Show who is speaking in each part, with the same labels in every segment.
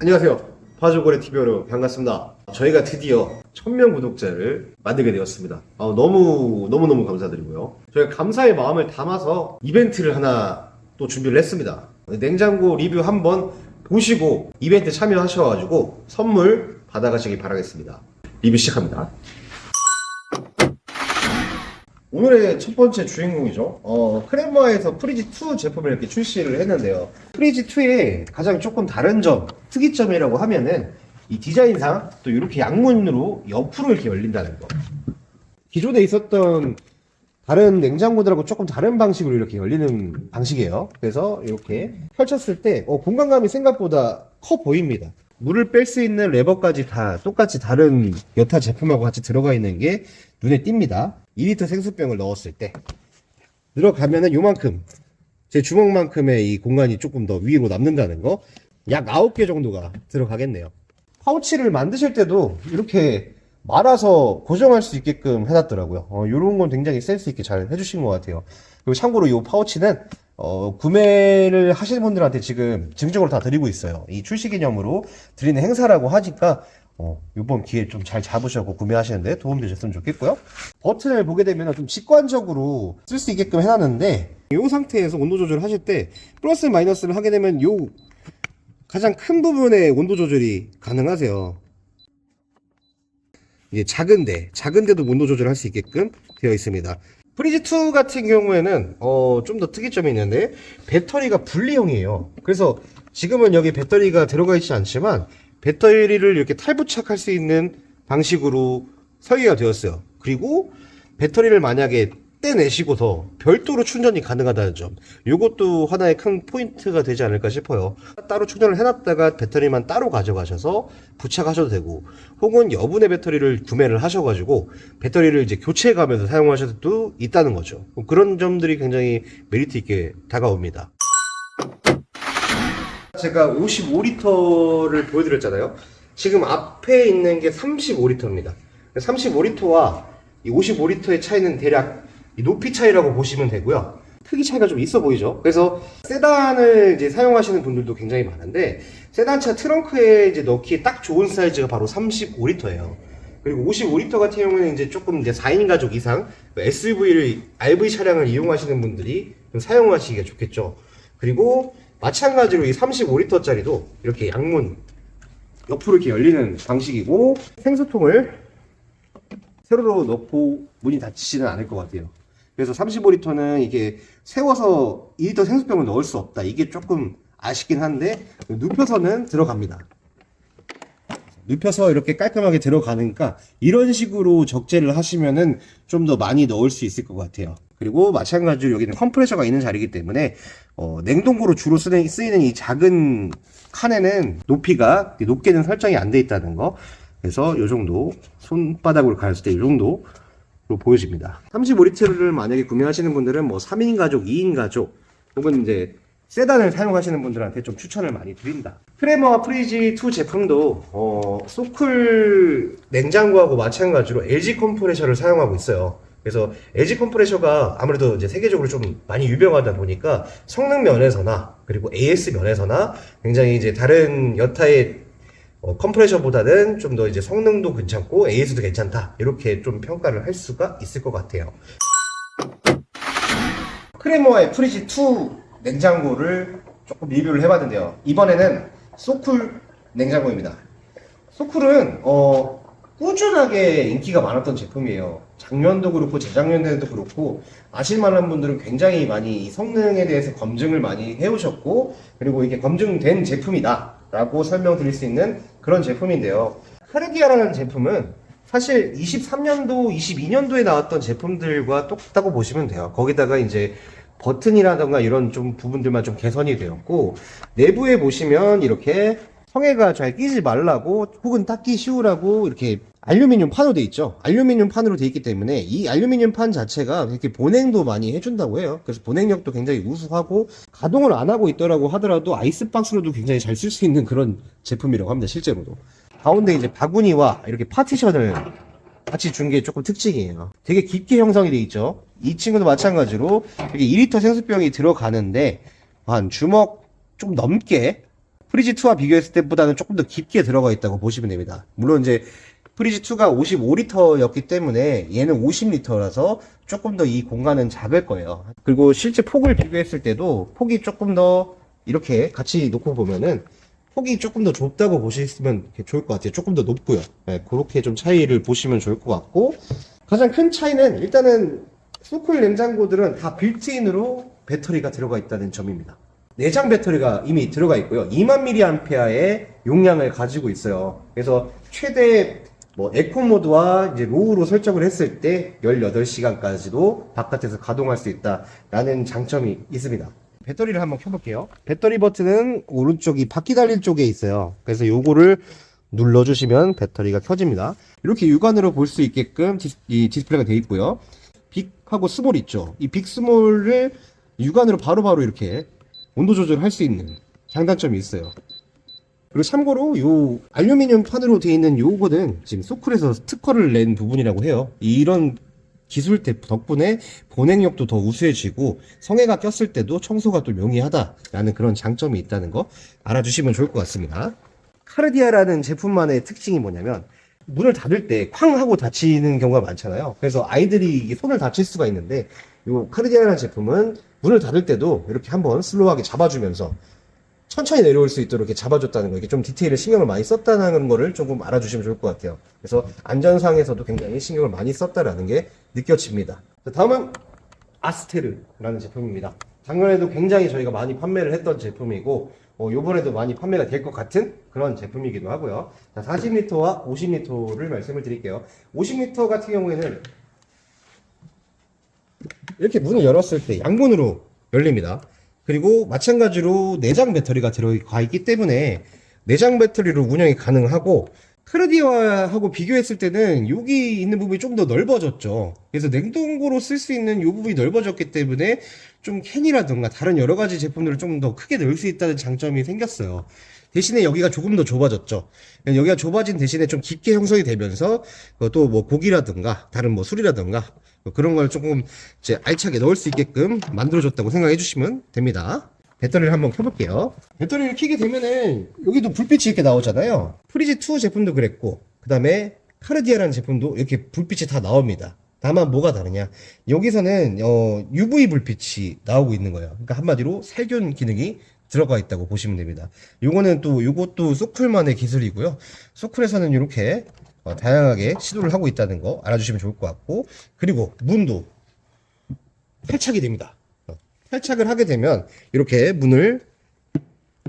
Speaker 1: 안녕하세요. 파주고래TV로 반갑습니다. 저희가 드디어 1000명 구독자를 만들게 되었습니다. 너무너무 감사드리고요. 저희가 감사의 마음을 담아서 이벤트를 하나 또 준비를 했습니다. 냉장고 리뷰 한번 보시고 이벤트 참여하셔가지고 선물 받아가시기 바라겠습니다. 리뷰 시작합니다. 오늘의 첫 번째 주인공이죠. 크레마에서 프리지2 제품을 이렇게 출시를 했는데요. 프리지2의 가장 조금 다른 점, 특이점이라고 하면은 이 디자인상 또 이렇게 양문으로 옆으로 이렇게 열린다는 거. 기존에 있었던 다른 냉장고들하고 조금 다른 방식으로 이렇게 열리는 방식이에요. 그래서 이렇게 펼쳤을 때 공간감이 생각보다 커 보입니다. 물을 뺄 수 있는 레버까지 다 똑같이 다른 여타 제품하고 같이 들어가 있는 게 눈에 띕니다. 2리터 생수병을 넣었을 때 들어가면은 요만큼, 제 주먹만큼의 이 공간이 조금 더 위로 남는다는 거. 약 9개 정도가 들어가겠네요. 파우치를 만드실 때도 이렇게 말아서 고정할 수 있게끔 해놨더라고요. 요런 건 굉장히 센스 있게 잘 해주신 것 같아요. 그리고 참고로 이 파우치는 구매를 하시는 분들한테 지금 증정으로 다 드리고 있어요. 이 출시 기념으로 드리는 행사라고 하니까 이번 기회에 좀 잘 잡으셔서 구매하시는데 도움 되셨으면 좋겠고요. 버튼을 보게 되면 좀 직관적으로 쓸 수 있게끔 해놨는데, 이 상태에서 온도 조절을 하실 때 플러스 마이너스를 하게 되면 요 가장 큰 부분의 온도 조절이 가능하세요. 이제 작은데도 온도 조절할 수 있게끔 되어 있습니다. 프리지2 같은 경우에는 좀 더 특이점이 있는데, 배터리가 분리형이에요. 그래서 지금은 여기 배터리가 들어가 있지 않지만 배터리를 이렇게 탈부착할 수 있는 방식으로 설계가 되었어요. 그리고 배터리를 만약에 떼내시고서 별도로 충전이 가능하다는 점, 이것도 하나의 큰 포인트가 되지 않을까 싶어요. 따로 충전을 해놨다가 배터리만 따로 가져가셔서 부착하셔도 되고, 혹은 여분의 배터리를 구매를 하셔가지고 배터리를 이제 교체해가면서 사용하셔도 수도 있다는 거죠. 그런 점들이 굉장히 메리트 있게 다가옵니다. 제가 55리터를 보여드렸잖아요. 지금 앞에 있는 게 35리터입니다. 35리터와 이 55리터의 차이는 대략 이 높이 차이라고 보시면 되고요. 크기 차이가 좀 있어 보이죠? 그래서 세단을 이제 사용하시는 분들도 굉장히 많은데, 세단차 트렁크에 이제 넣기에 딱 좋은 사이즈가 바로 35리터예요. 그리고 55리터 같은 경우에는 이제 조금 이제 4인 가족 이상 RV 차량을 이용하시는 분들이 좀 사용하시기가 좋겠죠. 그리고 마찬가지로 이 35리터짜리도 이렇게 양문 옆으로 이렇게 열리는 방식이고, 생수통을 세로로 넣고 문이 닫히지는 않을 것 같아요. 그래서 35리터는 이게 세워서 2리터 생수병을 넣을 수 없다, 이게 조금 아쉽긴 한데, 눕혀서는 들어갑니다. 눕혀서 이렇게 깔끔하게 들어가니까 이런 식으로 적재를 하시면은 좀 더 많이 넣을 수 있을 것 같아요. 그리고 마찬가지로 여기는 컴프레셔가 있는 자리이기 때문에 냉동고로 주로 쓰이는 이 작은 칸에는 높이가 높게는 설정이 안 돼 있다는 거. 그래서 이 정도, 손바닥으로 가렸을 때 이 정도로 보여집니다. 35리터를 만약에 구매하시는 분들은 3인 가족, 2인 가족, 혹은 이제 세단을 사용하시는 분들한테 좀 추천을 많이 드린다. 크레마와 프리지2 제품도 소쿨 냉장고하고 마찬가지로 LG 컴프레셔를 사용하고 있어요. 그래서 LG 컴프레셔가 아무래도 이제 세계적으로 좀 많이 유명하다 보니까 성능 면에서나 그리고 AS 면에서나 굉장히 이제 다른 여타의 컴프레셔보다는 좀 더 이제 성능도 괜찮고 AS도 괜찮다, 이렇게 좀 평가를 할 수가 있을 것 같아요. 크레모아의 프리지2 냉장고를 조금 리뷰를 해봤는데요. 이번에는 소쿨 냉장고입니다. 소쿨은 꾸준하게 인기가 많았던 제품이에요. 작년도 그렇고 재작년에도 그렇고 아실만한 분들은 굉장히 많이 이 성능에 대해서 검증을 많이 해오셨고, 그리고 이게 검증된 제품이다 라고 설명드릴 수 있는 그런 제품인데요. 카르디아라는 제품은 사실 23년도, 22년도에 나왔던 제품들과 똑같다고 보시면 돼요. 거기다가 이제 버튼이라던가 이런 좀 부분들만 좀 개선이 되었고, 내부에 보시면 이렇게 성에가 잘 끼지 말라고 혹은 닦기 쉬우라고 이렇게 알루미늄 판으로 되어 있죠. 알루미늄 판으로 되어 있기 때문에 이 알루미늄 판 자체가 이렇게 보냉도 많이 해준다고 해요. 그래서 보냉력도 굉장히 우수하고, 가동을 안 하고 있더라고 하더라도 아이스박스로도 굉장히 잘 쓸 수 있는 그런 제품이라고 합니다, 실제로도. 가운데 이제 바구니와 이렇게 파티션을 같이 준 게 조금 특징이에요. 되게 깊게 형성이 되어 있죠. 이 친구도 마찬가지로 이렇게 2리터 생수병이 들어가는데 한 주먹 좀 넘게 프리지2와 비교했을 때보다는 조금 더 깊게 들어가 있다고 보시면 됩니다. 물론 이제 프리지2가 55리터였기 때문에 얘는 50리터라서 조금 더 이 공간은 작을 거예요. 그리고 실제 폭을 비교했을 때도 폭이 조금 더 이렇게 같이 놓고 보면은 폭이 조금 더 좁다고 보시면 좋을 것 같아요. 조금 더 높고요. 네, 그렇게 좀 차이를 보시면 좋을 것 같고, 가장 큰 차이는 일단은 소쿨 냉장고들은 다 빌트인으로 배터리가 들어가 있다는 점입니다. 내장 배터리가 이미 들어가 있고요. 2000mAh의 용량을 가지고 있어요. 그래서 최대 에코 모드와 이제 로우로 설정을 했을 때 18시간까지도 바깥에서 가동할 수 있다라는 장점이 있습니다. 배터리를 한번 켜볼게요. 배터리 버튼은 오른쪽이 바퀴 달린 쪽에 있어요. 그래서 요거를 눌러주시면 배터리가 켜집니다. 이렇게 육안으로 볼 수 있게끔 이 디스플레이가 되어 있고요. 빅하고 스몰 있죠. 이 빅 스몰을 육안으로 바로바로 이렇게 온도 조절할 수 있는 장단점이 있어요. 그리고 참고로 요 알루미늄 판으로 되어 있는 요거는 지금 소쿨에서 특허를 낸 부분이라고 해요. 이런 기술 덕분에 보냉력도 더 우수해지고 성에가 꼈을 때도 청소가 또 용이하다라는 그런 장점이 있다는 거 알아주시면 좋을 것 같습니다. 카르디아라는 제품만의 특징이 뭐냐면 문을 닫을 때 쾅 하고 닫히는 경우가 많잖아요. 그래서 아이들이 손을 다칠 수가 있는데 요 카르디아라는 제품은 문을 닫을 때도 이렇게 한번 슬로우하게 잡아주면서 천천히 내려올 수 있도록 이렇게 잡아줬다는 거, 이게 좀 디테일에 신경을 많이 썼다는 거를 조금 알아주시면 좋을 것 같아요. 그래서 안전상에서도 굉장히 신경을 많이 썼다라는 게 느껴집니다. 다음은 아스테르라는 제품입니다. 작년에도 굉장히 저희가 많이 판매를 했던 제품이고, 요번에도 많이 판매가 될 것 같은 그런 제품이기도 하고요. 자, 40L와 50L를 말씀을 드릴게요. 50L 같은 경우에는 이렇게 문을 열었을 때 양문으로 열립니다. 그리고 마찬가지로 내장 배터리가 들어가 있기 때문에 내장 배터리로 운영이 가능하고, 카르디아하고 비교했을 때는 여기 있는 부분이 좀 더 넓어졌죠. 그래서 냉동고로 쓸 수 있는 이 부분이 넓어졌기 때문에 좀 캔이라든가 다른 여러 가지 제품들을 좀 더 크게 넣을 수 있다는 장점이 생겼어요. 대신에 여기가 조금 더 좁아졌죠. 여기가 좁아진 대신에 좀 깊게 형성이 되면서 또 고기라든가 다른 술이라든가 그런 걸 조금 이제 알차게 넣을 수 있게끔 만들어줬다고 생각해 주시면 됩니다. 배터리를 한번 켜볼게요. 배터리를 켜게 되면은 여기도 불빛이 이렇게 나오잖아요. 프리지2 제품도 그랬고, 그 다음에 카르디아라는 제품도 이렇게 불빛이 다 나옵니다. 다만 뭐가 다르냐, 여기서는 UV 불빛이 나오고 있는 거예요. 그러니까 한마디로 살균 기능이 들어가 있다고 보시면 됩니다. 요것도 소쿨만의 기술이고요. 소쿨에서는 이렇게 다양하게 시도를 하고 있다는 거 알아주시면 좋을 것 같고, 그리고 문도 탈착이 됩니다. 탈착을 하게 되면 이렇게 문을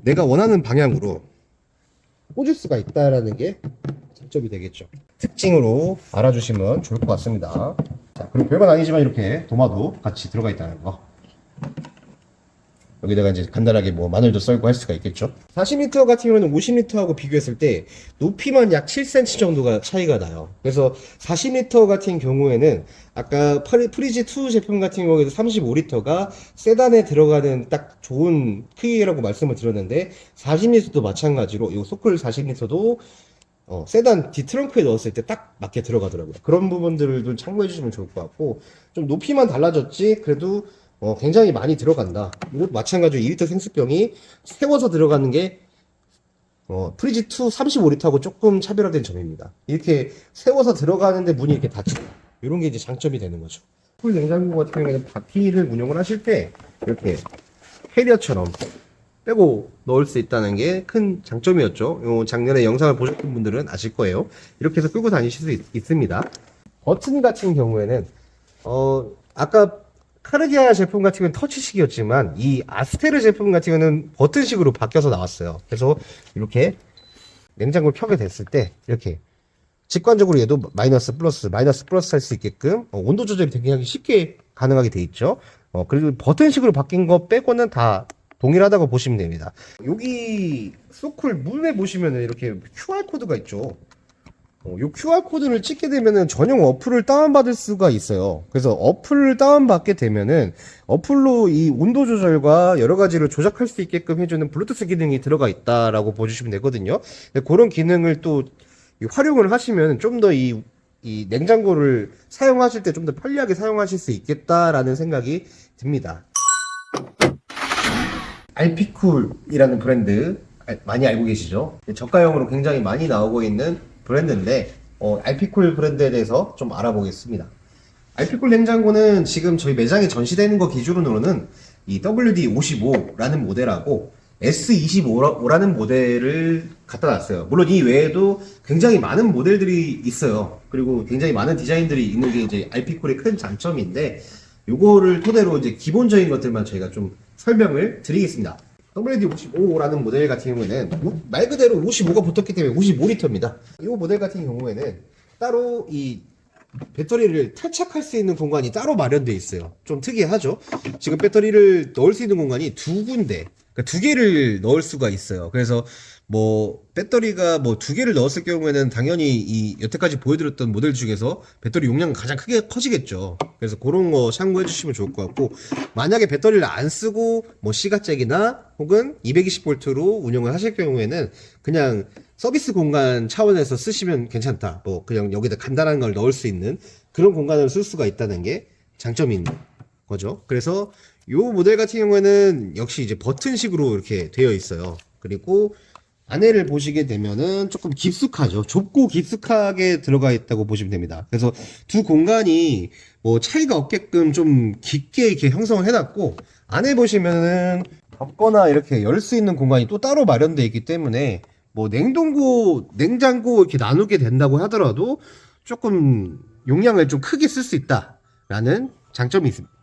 Speaker 1: 내가 원하는 방향으로 꽂을 수가 있다라는 게 장점이 되겠죠. 특징으로 알아주시면 좋을 것 같습니다. 자, 그리고 별건 아니지만 이렇게 도마도 같이 들어가 있다는 거. 여기다가 이제 간단하게 마늘도 썰고 할 수가 있겠죠. 40m 같은 경우는 50m하고 비교했을 때 높이만 약 7cm 정도가 차이가 나요. 그래서 40m 같은 경우에는 아까 프리지2 제품 같은 경우에도 35L가 세단에 들어가는 딱 좋은 크기라고 말씀을 드렸는데, 40L도 마찬가지로 이 소쿨 40L도 세단 뒤 트렁크에 넣었을 때 딱 맞게 들어가더라고요. 그런 부분들도 참고해 주시면 좋을 것 같고, 좀 높이만 달라졌지 그래도 굉장히 많이 들어간다. 이것도 마찬가지로 2리터 생수병이 세워서 들어가는 게 프리지2 35L하고 조금 차별화된 점입니다. 이렇게 세워서 들어가는데 문이 이렇게 닫히고, 이런 게 이제 장점이 되는 거죠. 쿨 냉장고 같은 경우에는 바퀴를 운영을 하실 때 이렇게 캐리어처럼 빼고 넣을 수 있다는 게 큰 장점이었죠. 작년에 영상을 보셨던 분들은 아실 거예요. 이렇게 해서 끌고 다니실 수 있습니다. 버튼 같은 경우에는 아까 카르디아 제품 같은 경우는 터치식이었지만 이 아스테르 제품 같은 경우는 버튼식으로 바뀌어서 나왔어요. 그래서 이렇게 냉장고를 켜게 됐을 때 이렇게 직관적으로 얘도 마이너스 플러스 할 수 있게끔 온도 조절이 되게 쉽게 가능하게 돼 있죠. 그리고 버튼식으로 바뀐 거 빼고는 다 동일하다고 보시면 됩니다. 여기 소쿨 문에 보시면 이렇게 QR코드가 있죠. 이 QR코드를 찍게 되면은 전용 어플을 다운받을 수가 있어요. 그래서 어플을 다운받게 되면은 어플로 이 온도 조절과 여러 가지를 조작할 수 있게끔 해주는 블루투스 기능이 들어가 있다라고 보시면 되거든요. 그런 기능을 또 활용을 하시면 좀 더 이 냉장고를 사용하실 때 좀 더 편리하게 사용하실 수 있겠다라는 생각이 듭니다. 알피쿨이라는 브랜드 많이 알고 계시죠? 저가형으로 굉장히 많이 나오고 있는 브랜드인데 알피쿨 브랜드에 대해서 좀 알아보겠습니다. 알피쿨 냉장고는 지금 저희 매장에 전시되는 거 기준으로는 이 WD55라는 모델하고 S25라는 모델을 갖다 놨어요. 물론 이 외에도 굉장히 많은 모델들이 있어요. 그리고 굉장히 많은 디자인들이 있는 게 이제 알피쿨의 큰 장점인데, 요거를 토대로 이제 기본적인 것들만 저희가 좀 설명을 드리겠습니다. WD55라는 모델 같은 경우에는 말 그대로 55가 붙었기 때문에 55리터입니다. 이 모델 같은 경우에는 따로 이 배터리를 탈착할 수 있는 공간이 따로 마련되어 있어요. 좀 특이하죠? 지금 배터리를 넣을 수 있는 공간이 두 군데, 그러니까 두 개를 넣을 수가 있어요. 그래서 뭐 배터리가 뭐 두 개를 넣었을 경우에는 당연히 이 여태까지 보여드렸던 모델 중에서 배터리 용량이 가장 크게 커지겠죠. 그래서 그런 거 참고해 주시면 좋을 것 같고, 만약에 배터리를 안 쓰고 뭐 C가잭이나 혹은 220V로 운영을 하실 경우에는 그냥 서비스 공간 차원에서 쓰시면 괜찮다. 뭐 그냥 여기다 간단한 걸 넣을 수 있는 그런 공간을 쓸 수가 있다는 게 장점인 거죠. 그래서 요 모델 같은 경우에는 역시 이제 버튼식으로 이렇게 되어 있어요. 그리고 안에를 보시게 되면은 조금 깊숙하죠. 좁고 깊숙하게 들어가 있다고 보시면 됩니다. 그래서 두 공간이 뭐 차이가 없게끔 좀 깊게 이렇게 형성을 해놨고, 안에 보시면은 덮거나 이렇게 열 수 있는 공간이 또 따로 마련되어 있기 때문에 뭐 냉동고, 냉장고 이렇게 나누게 된다고 하더라도 조금 용량을 좀 크게 쓸 수 있다라는 장점이 있습니다.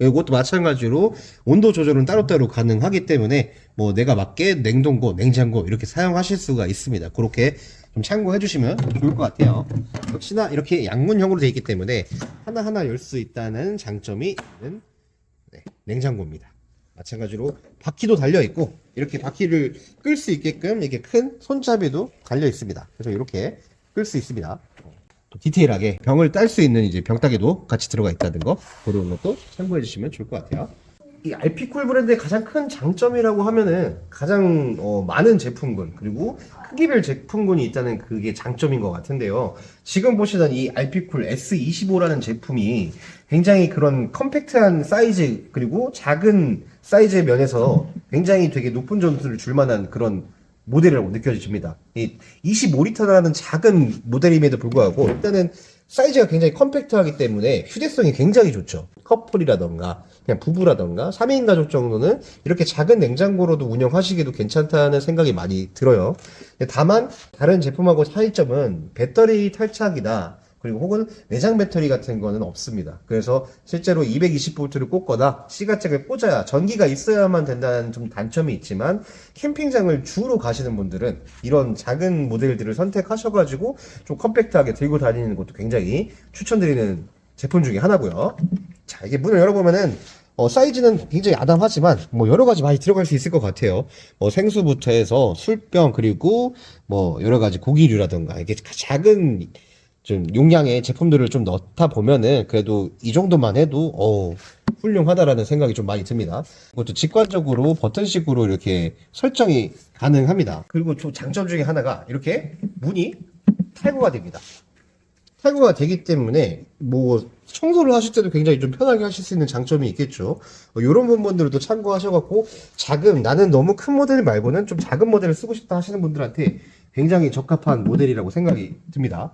Speaker 1: 이것도 마찬가지로 온도 조절은 따로따로 가능하기 때문에 뭐 내가 맞게 냉동고, 냉장고 이렇게 사용하실 수가 있습니다. 그렇게 좀 참고해 주시면 좋을 것 같아요. 역시나 이렇게 양문형으로 되어 있기 때문에 하나하나 열 수 있다는 장점이 있는 냉장고입니다. 마찬가지로 바퀴도 달려 있고, 이렇게 바퀴를 끌 수 있게끔 이렇게 큰 손잡이도 달려 있습니다. 그래서 이렇게 끌 수 있습니다. 또 디테일하게 병을 딸 수 있는 이제 병따개도 같이 들어가 있다는 거, 그런 것도 참고해 주시면 좋을 것 같아요. 이 알피쿨 브랜드의 가장 큰 장점이라고 하면은 가장 많은 제품군, 그리고 크기별 제품군이 있다는 그게 장점인 것 같은데요. 지금 보시는 이 알피쿨 S25라는 제품이 굉장히 그런 컴팩트한 사이즈, 그리고 작은 사이즈의 면에서 굉장히 되게 높은 점수를 줄 만한 그런 모델이라고 느껴집니다. 이 25리터라는 작은 모델임에도 불구하고 일단은 사이즈가 굉장히 컴팩트하기 때문에 휴대성이 굉장히 좋죠. 커플이라던가 그냥 부부라던가 3인 가족 정도는 이렇게 작은 냉장고로도 운영하시기도 괜찮다는 생각이 많이 들어요. 다만 다른 제품하고 차이점은 배터리 탈착이나 그리고 혹은 내장 배터리 같은 거는 없습니다. 그래서 실제로 220V를 꽂거나 C가잭을 꽂아야 전기가 있어야만 된다는 좀 단점이 있지만, 캠핑장을 주로 가시는 분들은 이런 작은 모델들을 선택하셔가지고 좀 컴팩트하게 들고 다니는 것도 굉장히 추천드리는 제품 중에 하나고요. 자, 이게 문을 열어보면은 사이즈는 굉장히 아담하지만 뭐 여러 가지 많이 들어갈 수 있을 것 같아요. 생수부터 해서 술병, 그리고 뭐 여러 가지 고기류라던가 이게 작은 좀 용량의 제품들을 좀 넣다 보면은 그래도 이 정도만 해도 훌륭하다라는 생각이 좀 많이 듭니다. 그것도 직관적으로 버튼식으로 이렇게 설정이 가능합니다. 그리고 또 장점 중에 하나가 이렇게 문이 탈거가 됩니다. 탈거가 되기 때문에 뭐 청소를 하실 때도 굉장히 좀 편하게 하실 수 있는 장점이 있겠죠. 이런 부분들도 참고하셔갖고 나는 너무 큰 모델 말고는 좀 작은 모델을 쓰고 싶다 하시는 분들한테 굉장히 적합한 모델이라고 생각이 듭니다.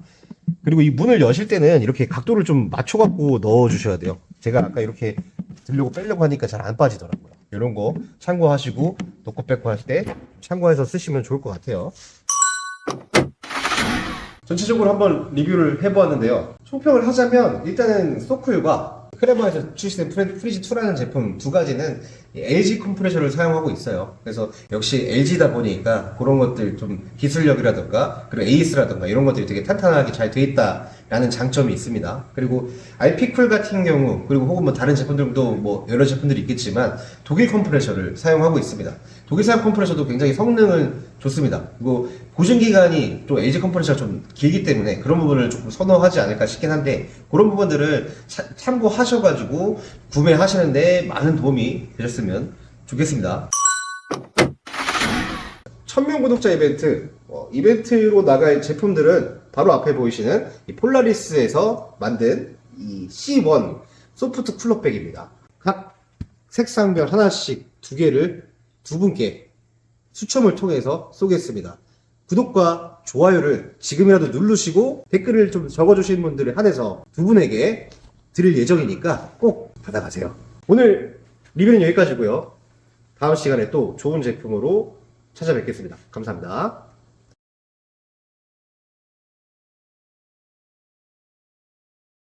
Speaker 1: 그리고 이 문을 여실 때는 이렇게 각도를 좀 맞춰갖고 넣어주셔야 돼요. 제가 아까 이렇게 들려고 빼려고 하니까 잘 안 빠지더라고요. 이런 거 참고하시고 넣고 빼고 할 때 참고해서 쓰시면 좋을 것 같아요. 전체적으로 한번 리뷰를 해보았는데요. 총평을 하자면 일단은 소쿨과 크레버에서 출시된 프리지2라는 제품 두 가지는 LG 컴프레셔를 사용하고 있어요. 그래서 역시 LG다 보니까 그런 것들 좀 기술력이라던가 그리고 AS라던가 이런 것들이 되게 탄탄하게 잘 돼 있다라는 장점이 있습니다. 그리고 알피쿨 같은 경우, 그리고 혹은 뭐 다른 제품들도 뭐 여러 제품들이 있겠지만 독일 컴프레셔를 사용하고 있습니다. 독일산 컴프레셔도 굉장히 성능은 좋습니다. 그리고 보증기간이 또 LG 컴프레셔가 좀 길기 때문에 그런 부분을 조금 선호하지 않을까 싶긴 한데, 그런 부분들을 참고하셔가지고 구매하시는데 많은 도움이 되셨으면 좋겠습니다. 1000명 구독자 이벤트로 나갈 제품들은 바로 앞에 보이시는 이 폴라리스에서 만든 이 C1 소프트 쿨러백입니다. 각 색상별 하나씩 두 개를 두 분께 추첨을 통해서 쏘겠습니다. 구독과 좋아요를 지금이라도 누르시고 댓글을 좀 적어주신 분들을 한해서 두 분에게 드릴 예정이니까 꼭 받아가세요. 오늘 리뷰는 여기까지고요. 다음 시간에 또 좋은 제품으로 찾아뵙겠습니다. 감사합니다.